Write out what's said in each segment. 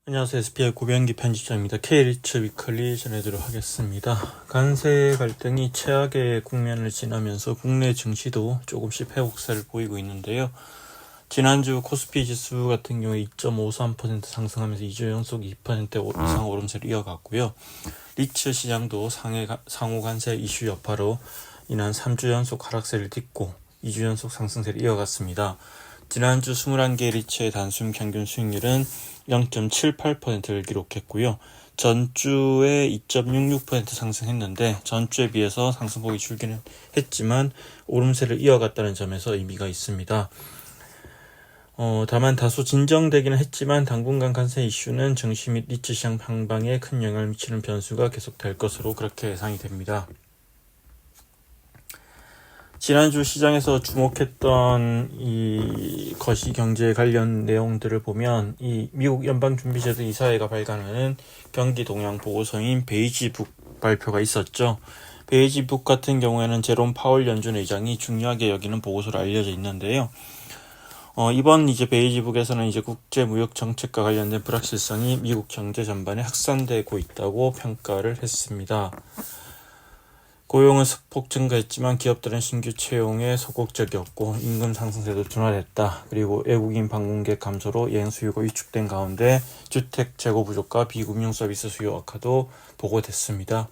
안녕하세요. SPI 고병기 편집장입니다. K리츠 위클리 전해드리도록 하겠습니다. 관세 갈등이 최악의 국면을 지나면서 국내 증시도 조금씩 회복세를 보이고 있는데요. 지난주 코스피 지수 같은 경우에 2.53% 상승하면서 2주 연속 2% 이상 오름세를 이어갔고요. 리츠 시장도 상호 관세 이슈 여파로 인한 3주 연속 하락세를 딛고 2주 연속 상승세를 이어갔습니다. 지난주 21개 리츠의 단순 평균 수익률은 0.78%를 기록했고요. 전주에 2.66% 상승했는데 전주에 비해서 상승폭이 줄기는 했지만 오름세를 이어갔다는 점에서 의미가 있습니다. 다만 다소 진정되기는 했지만 당분간 관세 이슈는 증시 및 리츠 시장 향방에 큰 영향을 미치는 변수가 계속될 것으로 그렇게 예상이 됩니다. 지난주 시장에서 주목했던 이 거시경제 관련 내용들을 보면 이 미국 연방준비제도 이사회가 발간하는 경기 동향 보고서인 베이지북 발표가 있었죠. 베이지북 같은 경우에는 제롬 파월 연준 의장이 중요하게 여기는 보고서로 알려져 있는데요. 이번 베이지북에서는 국제무역 정책과 관련된 불확실성이 미국 경제 전반에 확산되고 있다고 평가를 했습니다. 고용은 소폭 증가했지만 기업들은 신규 채용에 소극적이었고 임금 상승세도 둔화됐다. 그리고 외국인 방문객 감소로 여행 수요가 위축된 가운데 주택 재고 부족과 비금융 서비스 수요 악화도 보고됐습니다.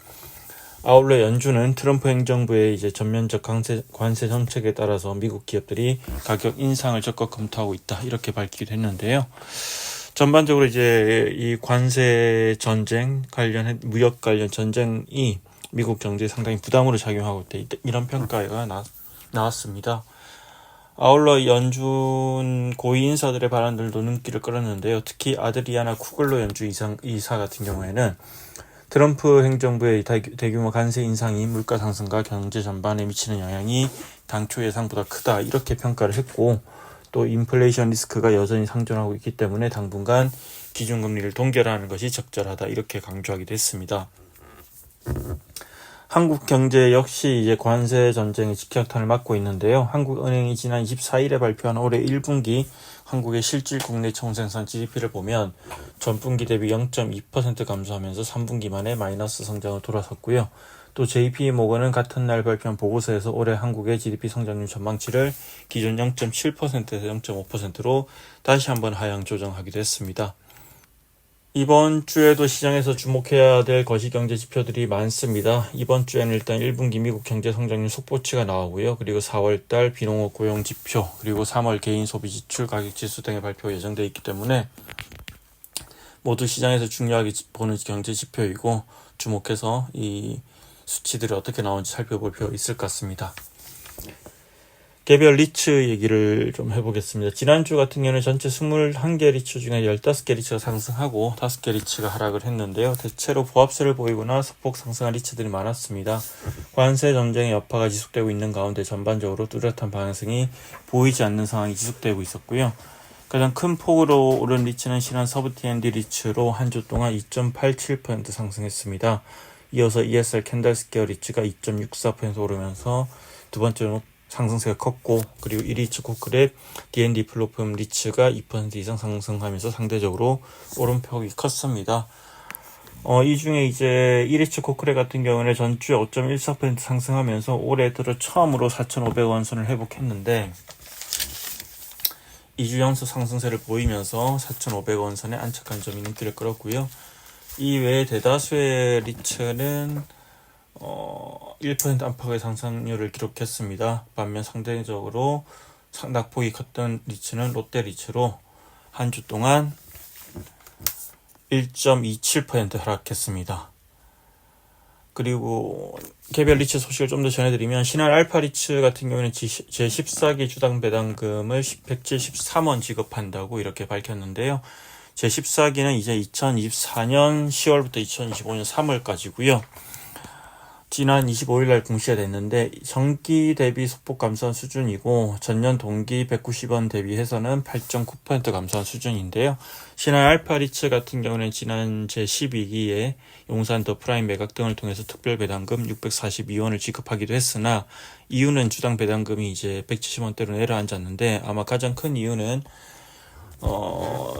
아울러 연준은 트럼프 행정부의 전면적 관세 정책에 따라서 미국 기업들이 가격 인상을 적극 검토하고 있다. 이렇게 밝히기도 했는데요. 전반적으로 이 관세 전쟁 관련 무역 관련 전쟁이 미국 경제에 상당히 부담으로 작용하고 있다. 이런 평가가 나왔습니다. 아울러 연준 고위 인사들의 발언들도 눈길을 끌었는데요. 특히 아드리아나 쿠글로 연준 이사 같은 경우에는 트럼프 행정부의 대규모 관세 인상이 물가 상승과 경제 전반에 미치는 영향이 당초 예상보다 크다. 이렇게 평가를 했고 또 인플레이션 리스크가 여전히 상존하고 있기 때문에 당분간 기준금리를 동결하는 것이 적절하다. 이렇게 강조하기도 했습니다. 한국 경제 역시 관세 전쟁의 직격탄을 맞고 있는데요. 한국은행이 지난 24일에 발표한 올해 1분기 한국의 실질 국내 총생산 GDP를 보면 전분기 대비 0.2% 감소하면서 3분기 만에 마이너스 성장을 돌아섰고요. 또 JP모건은 같은 날 발표한 보고서에서 올해 한국의 GDP 성장률 전망치를 기존 0.7%에서 0.5%로 다시 한번 하향 조정하기도 했습니다. 이번 주에도 시장에서 주목해야 될 거시경제 지표들이 많습니다. 이번 주에는 일단 1분기 미국 경제 성장률 속보치가 나오고요. 그리고 4월달 비농업 고용 지표, 그리고 3월 개인 소비 지출 가격 지수 등의 발표가 예정되어 있기 때문에 모두 시장에서 중요하게 보는 경제 지표이고 주목해서 이 수치들이 어떻게 나오는지 살펴볼 필요가 있을 것 같습니다. 개별 리츠 얘기를 좀 해보겠습니다. 지난주 같은 경우는 전체 21개 리츠 중에 15개 리츠가 상승하고 5개 리츠가 하락을 했는데요. 대체로 보합세를 보이거나 소폭 상승한 리츠들이 많았습니다. 관세 전쟁의 여파가 지속되고 있는 가운데 전반적으로 뚜렷한 방향성이 보이지 않는 상황이 지속되고 있었고요. 가장 큰 폭으로 오른 리츠는 신한 서브 T&D 리츠로 한 주 동안 2.87% 상승했습니다. 이어서 ESR 캔들스퀘어 리츠가 2.64% 오르면서 두 번째로 상승세가 컸고, 그리고 1리츠 코크랩 D&D 플로품 리츠가 2% 이상 상승하면서 상대적으로 오름폭이 컸습니다. 이 중에 1리츠 코크랩 같은 경우는 전주에 5.14% 상승하면서 올해 들어 처음으로 4,500원 선을 회복했는데 2주 연속 상승세를 보이면서 4,500원 선에 안착한 점이 눈길을 끌었고요. 이 외에 대다수의 리츠는 1% 안팎의 상승률을 기록했습니다. 반면 상대적으로 낙폭이 컸던 리츠는 롯데 리츠로 한 주 동안 1.27% 하락했습니다. 그리고 개별 리츠 소식을 좀 더 전해드리면 신한 알파 리츠 같은 경우는 제14기 주당 배당금을 173원 지급한다고 이렇게 밝혔는데요. 제14기는 2024년 10월부터 2025년 3월까지고요. 지난 25일날 공시가 됐는데 전기 대비 소폭 감소한 수준이고 전년 동기 190원 대비해서는 8.9% 감소한 수준인데요. 신한 알파 리츠 같은 경우는 지난 제12기에 용산 더 프라임 매각 등을 통해서 특별 배당금 642원을 지급하기도 했으나 이유는 주당 배당금이 170원대로 내려앉았는데 아마 가장 큰 이유는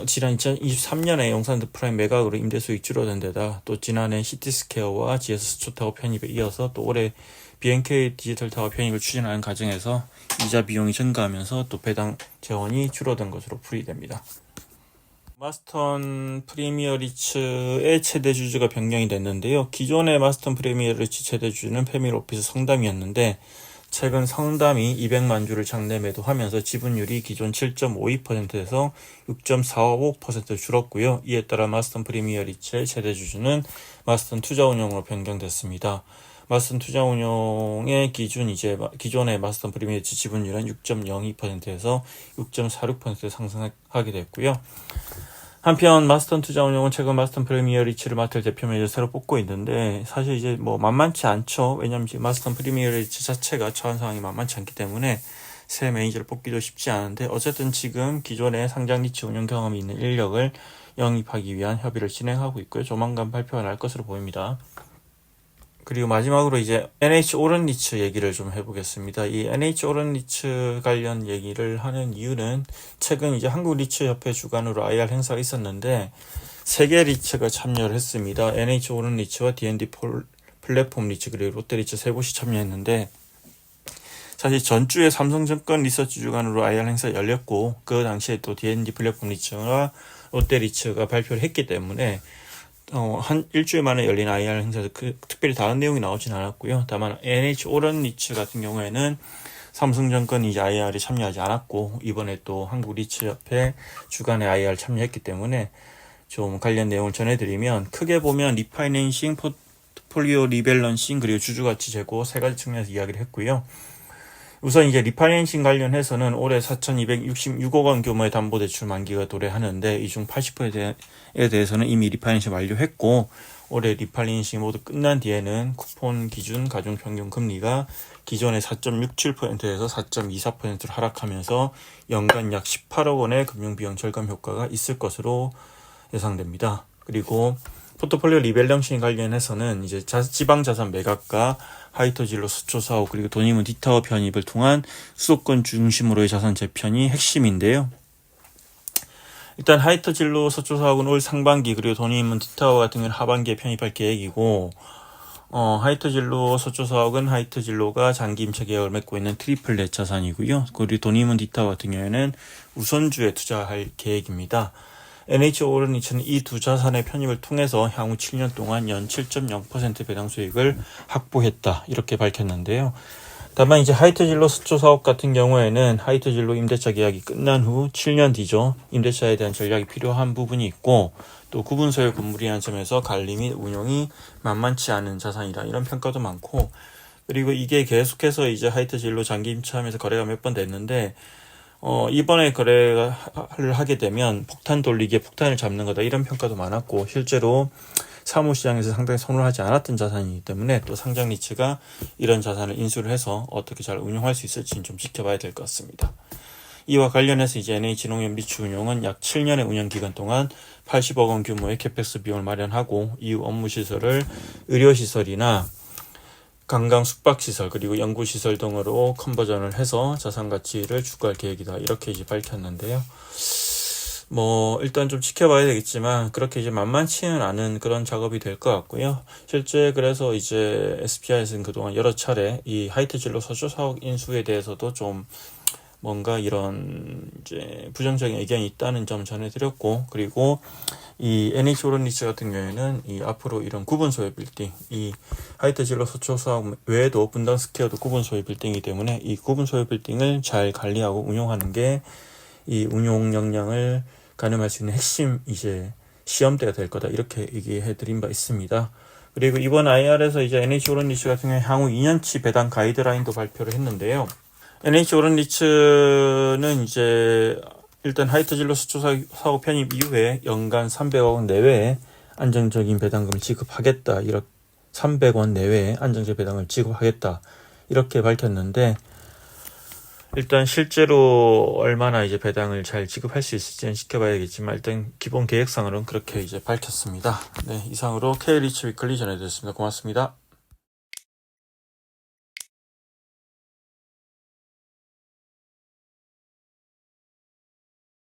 지난 2023년에 용산드 프라임 매각으로 임대 수익 줄어든 데다 또 지난해 시티스퀘어와 GS 수초타워 편입에 이어서 또 올해 BNK 디지털타워 편입을 추진하는 과정에서 이자 비용이 증가하면서 또 배당 재원이 줄어든 것으로 풀이됩니다. 마스턴 프리미어 리츠의 최대 주주가 변경이 됐는데요. 기존의 마스턴 프리미어 리츠 최대 주주는 패밀리 오피스 성담이었는데 최근 성담이 200만 주를 장내 매도하면서 지분율이 기존 7.52%에서 6.45% 줄었고요. 이에 따라 마스턴 프리미어 리츠의 최대 주주는 마스턴 투자운용으로 변경됐습니다. 마스턴 투자운용의 기존의 마스턴 프리미어 리츠 지분율은 6.02%에서 6.46% 상승하게 됐고요. 한편 마스턴 투자운용은 최근 마스턴 프리미어 리츠를 맡을 대표 매니저 새로 뽑고 있는데 사실 이제 뭐 만만치 않죠. 왜냐면 지금 마스턴 프리미어 리츠 자체가 처한 상황이 만만치 않기 때문에 새 매니저를 뽑기도 쉽지 않은데 어쨌든 지금 기존의 상장 리츠 운영 경험이 있는 인력을 영입하기 위한 협의를 진행하고 있고요. 조만간 발표가 날 것으로 보입니다. 그리고 마지막으로 이제 NH 오른리츠 얘기를 좀 해보겠습니다. 이 NH 오른리츠 관련 얘기를 하는 이유는 최근 이제 한국리츠협회 주관으로 IR 행사가 있었는데 3개 리츠가 참여를 했습니다. NH 오른리츠와 D&D 플랫폼 리츠 그리고 롯데리츠 세 곳이 참여했는데 사실 전주에 삼성증권 리서치 주관으로 IR 행사 열렸고 그 당시에 또 D&D 플랫폼 리츠와 롯데리츠가 발표를 했기 때문에 한 일주일 만에 열린 IR 행사에서 특별히 다른 내용이 나오진 않았고요. 다만 NH 오른리츠 같은 경우에는 삼성증권이 이제 IR에 참여하지 않았고 이번에 또 한국리츠협회 주간에 IR 참여했기 때문에 좀 관련 내용을 전해드리면 크게 보면 리파이낸싱, 포트폴리오 리밸런싱 그리고 주주가치 제고 세 가지 측면에서 이야기를 했고요. 우선 이제 리파이낸싱 관련해서는 올해 4,266억 원 규모의 담보대출 만기가 도래하는데 이 중 80%에 대해서는 이미 리파이낸싱 완료했고 올해 리파이낸싱 모두 끝난 뒤에는 쿠폰 기준 가중평균 금리가 기존의 4.67%에서 4.24%로 하락하면서 연간 약 18억 원의 금융비용 절감 효과가 있을 것으로 예상됩니다. 그리고 포트폴리오 리밸런싱 관련해서는 이제 지방자산 매각과 하이터진로 수초 사업 그리고 도니문 디타워 편입을 통한 수도권 중심으로의 자산 재편이 핵심인데요. 일단 하이터진로 서초 사업은 올 상반기 그리고 도니문 디타워 같은 경우는 하반기에 편입할 계획이고 하이터진로 서초 사업은 하이터진로가 장기 임차 계약을 맺고 있는 트리플렛 자산이고요. 그리고 도니문 디타워 같은 경우에는 우선주에 투자할 계획입니다. NH 오른리츠는 이 두 자산의 편입을 통해서 향후 7년 동안 연 7.0% 배당 수익을 확보했다. 이렇게 밝혔는데요. 다만 이제 하이트진로 수조 사업 같은 경우에는 하이트진로 임대차 계약이 끝난 후 7년 뒤죠. 임대차에 대한 전략이 필요한 부분이 있고 또 구분 소유 건물이라는 점에서 관리 및 운용이 만만치 않은 자산이다. 이런 평가도 많고 그리고 이게 계속해서 이제 하이트진로 장기 임차하면서 거래가 몇 번 됐는데 이번에 거래를 하게 되면 폭탄 돌리기에 폭탄을 잡는 거다 이런 평가도 많았고 실제로 사무시장에서 상당히 선호하지 않았던 자산이기 때문에 또 상장 리츠가 이런 자산을 인수를 해서 어떻게 잘 운용할 수 있을지는 좀 지켜봐야 될 것 같습니다. 이와 관련해서 이제 NH농협 리츠 운용은 약 7년의 운영 기간 동안 80억 원 규모의 캐펙스 비용을 마련하고 이후 업무 시설을 의료시설이나 관광 숙박시설 그리고 연구시설 등으로 컨버전을 해서 자산 가치를 추구할 계획이다. 이렇게 이제 밝혔는데요. 일단 좀 지켜봐야 되겠지만 그렇게 이제 만만치는 않은 그런 작업이 될 것 같고요. 실제 그래서 이제 SPI에서는 그동안 여러 차례 이 하이트진로 서초 사업 인수에 대해서도 좀 뭔가 이런 이제 부정적인 의견이 있다는 점 전해드렸고 그리고 이 NH 오른리츠 같은 경우에는 이 앞으로 이런 구분 소유 빌딩, 이 하이트진로 서초 사업 외에도 분당 스퀘어도 구분 소유 빌딩이기 때문에 이 구분 소유 빌딩을 잘 관리하고 운용하는 게 이 운용 역량을 가늠할 수 있는 핵심 이제 시험대가 될 거다 이렇게 얘기해 드린 바 있습니다. 그리고 이번 IR에서 이제 NH 오른리츠 같은 경우에 향후 2년치 배당 가이드라인도 발표를 했는데요. NH 오른리츠는 이제 일단 하이트진로 수초 사업 편입 이후에 연간 300억 원 내외의 안정적인 배당금을 지급하겠다. 이렇게 300원 내외의 안정적 배당을 지급하겠다. 이렇게 밝혔는데 일단 실제로 얼마나 이제 배당을 잘 지급할 수 있을지는 지켜봐야겠지만 일단 기본 계획상으로는 그렇게 이제 밝혔습니다. 네, 이상으로 K리츠 위클리 전해드렸습니다. 고맙습니다.